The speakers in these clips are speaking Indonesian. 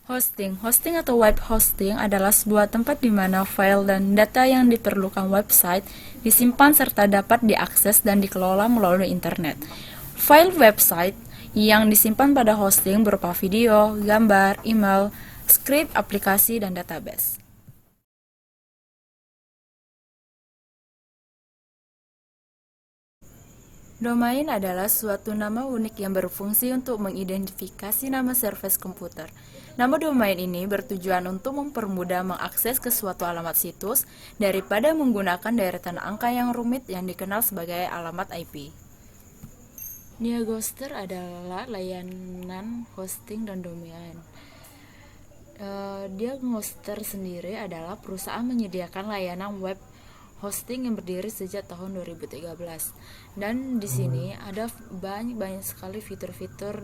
Hosting atau web hosting adalah sebuah tempat di mana file dan data yang diperlukan website disimpan serta dapat diakses dan dikelola melalui internet. File website yang disimpan pada hosting berupa video, gambar, email, skrip, aplikasi, dan database. Domain adalah suatu nama unik yang berfungsi untuk mengidentifikasi nama service komputer. Nama domain ini bertujuan untuk mempermudah mengakses ke suatu alamat situs daripada menggunakan deretan angka yang rumit yang dikenal sebagai alamat IP. NeoGhoster adalah layanan hosting dan domain. NeoGhoster sendiri adalah perusahaan menyediakan layanan web hosting yang berdiri sejak tahun 2013. Dan di sini ada banyak sekali fitur-fitur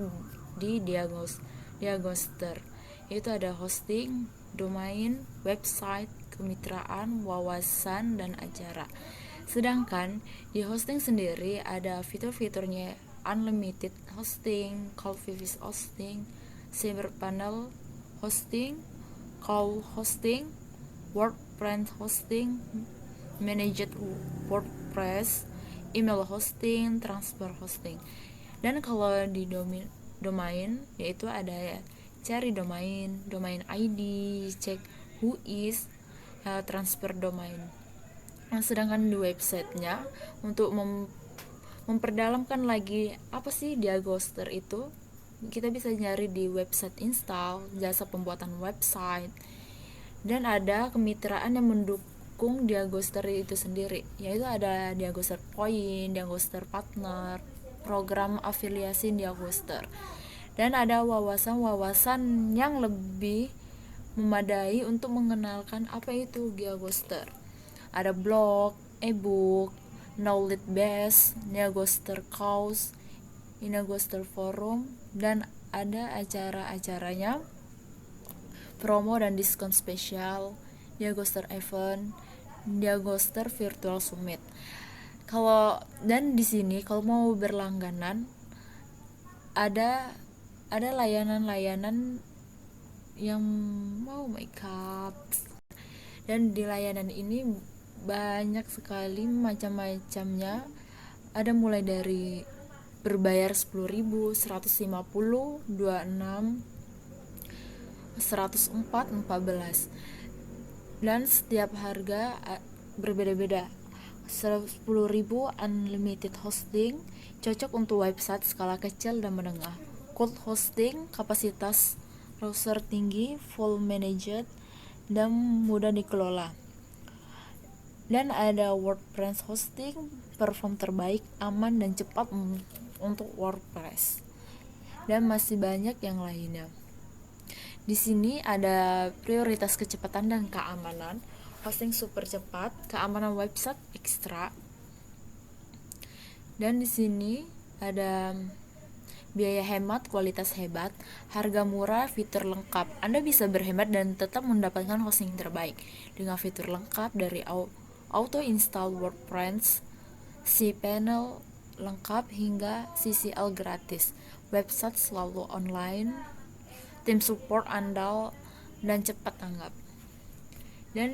di NeoGhoster. Yaitu ada hosting, domain, website, kemitraan, wawasan, dan acara. Sedangkan di hosting sendiri ada fitur-fiturnya unlimited hosting, cloud service hosting, cPanel hosting, call hosting, WordPress hosting, managed WordPress, email hosting, transfer hosting. Dan kalau di domain yaitu ada cari domain ID, cek whois, transfer domain. Sedangkan di websitenya untuk memperdalamkan lagi apa sih NeoGhoster itu, kita bisa nyari di website install, jasa pembuatan website, dan ada kemitraan yang mendukung NeoGhoster itu sendiri, yaitu ada NeoGhoster Point, NeoGhoster Partner, program afiliasi NeoGhoster, dan ada wawasan-wawasan yang lebih memadai untuk mengenalkan apa itu NeoGhoster. Ada blog, ebook, knowledge base, NeoGhoster course, NeoGhoster forum, dan ada acara-acaranya, promo dan diskon spesial, NeoGhoster event, NeoGhoster virtual summit. Dan di sini kalau mau berlangganan ada layanan-layanan yang mau makeup, dan di layanan ini banyak sekali macam-macamnya. Ada mulai dari berbayar 10.000, 150, 26, 104, 14, dan setiap harga berbeda-beda. 10.000 unlimited hosting, cocok untuk website skala kecil dan menengah. Cold hosting, kapasitas browser tinggi, full managed, dan mudah dikelola. Dan ada WordPress hosting, perform terbaik, aman dan cepat untuk WordPress. Dan masih banyak yang lainnya. Di sini ada prioritas kecepatan dan keamanan, hosting super cepat, keamanan website ekstra. Dan di sini ada biaya hemat, kualitas hebat, harga murah, fitur lengkap. Anda bisa berhemat dan tetap mendapatkan hosting terbaik dengan fitur lengkap dari auto install WordPress, cPanel lengkap hingga CCL gratis, website selalu online, tim support andal dan cepat tanggap. Dan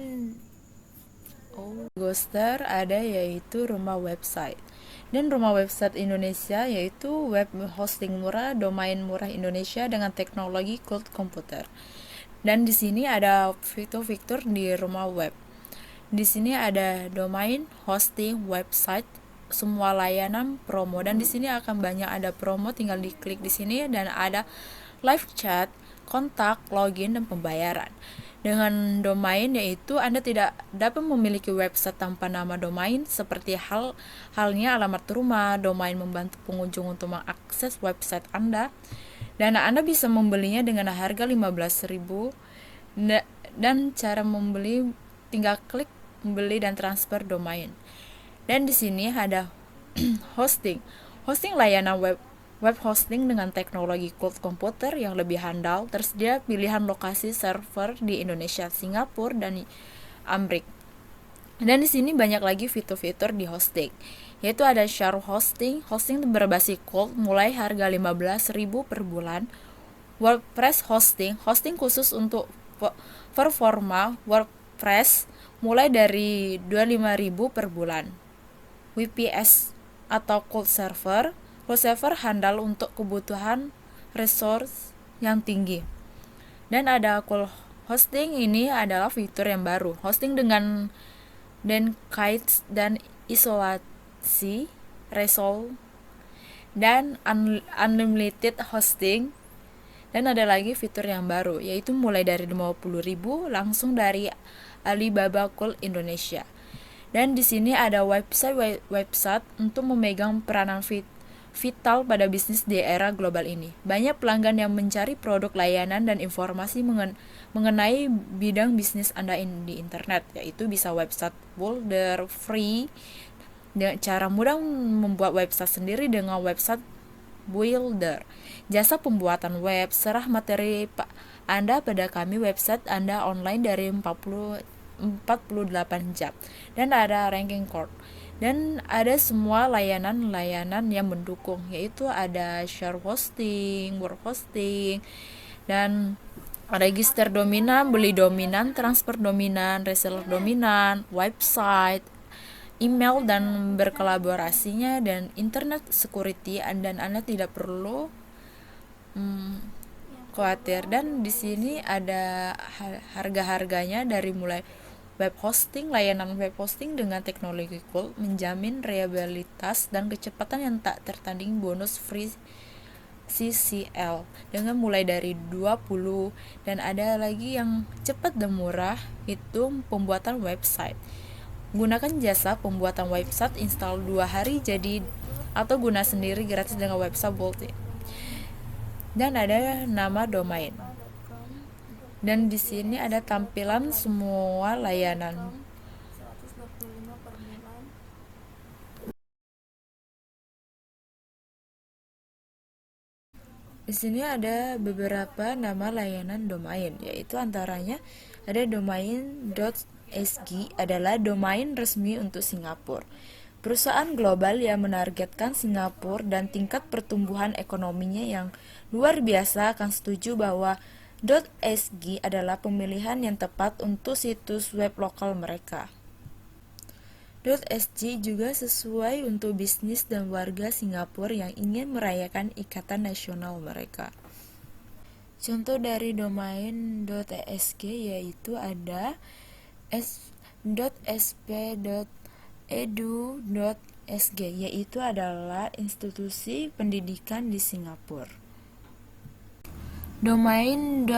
Ghoster ada yaitu rumah website. Dan rumah website Indonesia yaitu web hosting murah, domain murah Indonesia dengan teknologi cloud komputer. Dan di sini ada fitur-fitur di rumah web. Di sini ada domain, hosting, website, semua layanan, promo, dan di sini akan banyak ada promo, tinggal diklik di sini, dan ada live chat, kontak, login, dan pembayaran. Dengan domain yaitu Anda tidak dapat memiliki website tanpa nama domain, seperti halnya alamat rumah. Domain membantu pengunjung untuk mengakses website Anda, dan Anda bisa membelinya dengan harga 15.000, dan cara membeli tinggal klik membeli dan transfer domain. Dan di sini ada hosting layanan web hosting dengan teknologi cloud komputer yang lebih handal. Tersedia pilihan lokasi server di Indonesia, Singapura, dan Amerika. Dan di sini banyak lagi fitur-fitur di hosting, yaitu ada share hosting berbasis cloud mulai harga 15.000 per bulan, WordPress hosting khusus untuk performa WordPress mulai dari 25.000 per bulan. WPS atau cold server handal untuk kebutuhan resource yang tinggi. Dan ada cold hosting, ini adalah fitur yang baru. Hosting dengan kites dan isolasi, resolve, dan unlimited hosting. Dan ada lagi fitur yang baru, yaitu mulai dari 50.000 langsung dari Alibaba Gold Indonesia. Dan di sini ada website untuk memegang peranan vital pada bisnis di era global ini. Banyak pelanggan yang mencari produk, layanan, dan informasi mengenai bidang bisnis Anda di internet, yaitu bisa website builder free. Dengan cara mudah membuat website sendiri dengan website builder. Jasa pembuatan web, serah materi Anda pada kami, website Anda online dari 48 jam. Dan ada ranking code. Dan ada semua layanan-layanan yang mendukung, yaitu ada share hosting, word hosting, dan register dominan, beli dominan, transfer dominan, reseller dominan, website, email, dan berkolaborasinya, dan internet security, dan Anda tidak perlu khawatir. Dan di sini ada harga-harganya dari mulai web hosting, layanan web hosting dengan teknologi Gold menjamin reliabilitas dan kecepatan yang tak tertanding, bonus free CCL dengan mulai dari 20. Dan ada lagi yang cepat dan murah, itu pembuatan website. Gunakan jasa pembuatan website, install 2 hari jadi, atau guna sendiri gratis dengan website Bolt. Dan ada nama domain. Dan di sini ada tampilan semua layanan. Di sini ada beberapa nama layanan domain, yaitu antaranya ada domain.sg adalah domain resmi untuk Singapura. Perusahaan global yang menargetkan Singapura dan tingkat pertumbuhan ekonominya yang luar biasa akan setuju bahwa .sg adalah pemilihan yang tepat untuk situs web lokal mereka. .sg juga sesuai untuk bisnis dan warga Singapura yang ingin merayakan ikatan nasional mereka. Contoh dari domain .sg yaitu ada sp.edu.sg, yaitu adalah institusi pendidikan di Singapura. Domain.us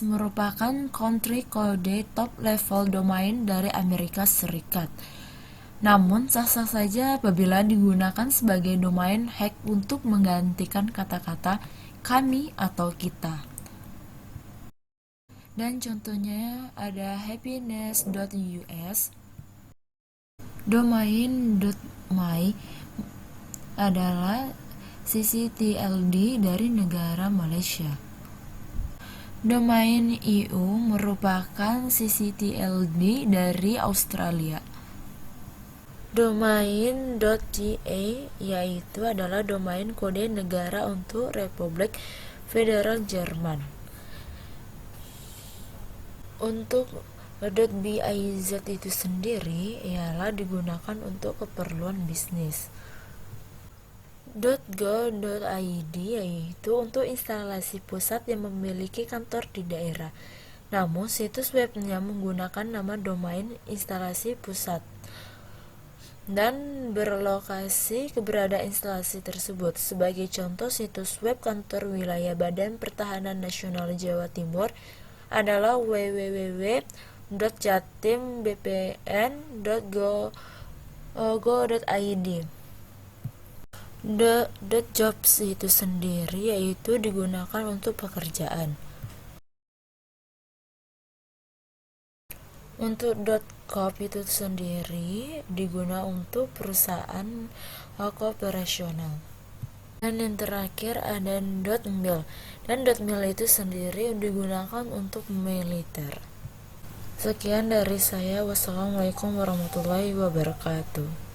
merupakan country code top level domain dari Amerika Serikat. Namun sah-sah saja apabila digunakan sebagai domain hack untuk menggantikan kata-kata kami atau kita. Dan contohnya ada happiness.us. Domain.my adalah CCTLD dari negara Malaysia. Domain EU merupakan CCTLD dari Australia. Domain.TA yaitu adalah domain kode negara untuk Republik Federal Jerman. Untuk .biz itu sendiri ialah digunakan untuk keperluan bisnis. .go.id yaitu untuk instalasi pusat yang memiliki kantor di daerah, namun situs webnya menggunakan nama domain instalasi pusat dan berlokasi keberadaan instalasi tersebut. Sebagai contoh, situs web kantor wilayah Badan Pertahanan Nasional Jawa Timur adalah www.jatimbpn.go.id. .jobs itu sendiri yaitu digunakan untuk pekerjaan. Untuk .coop itu sendiri digunakan untuk perusahaan kooperasional. Dan yang terakhir ada .mil. Dan .mil itu sendiri digunakan untuk militer. Sekian dari saya. Wassalamualaikum warahmatullahi wabarakatuh.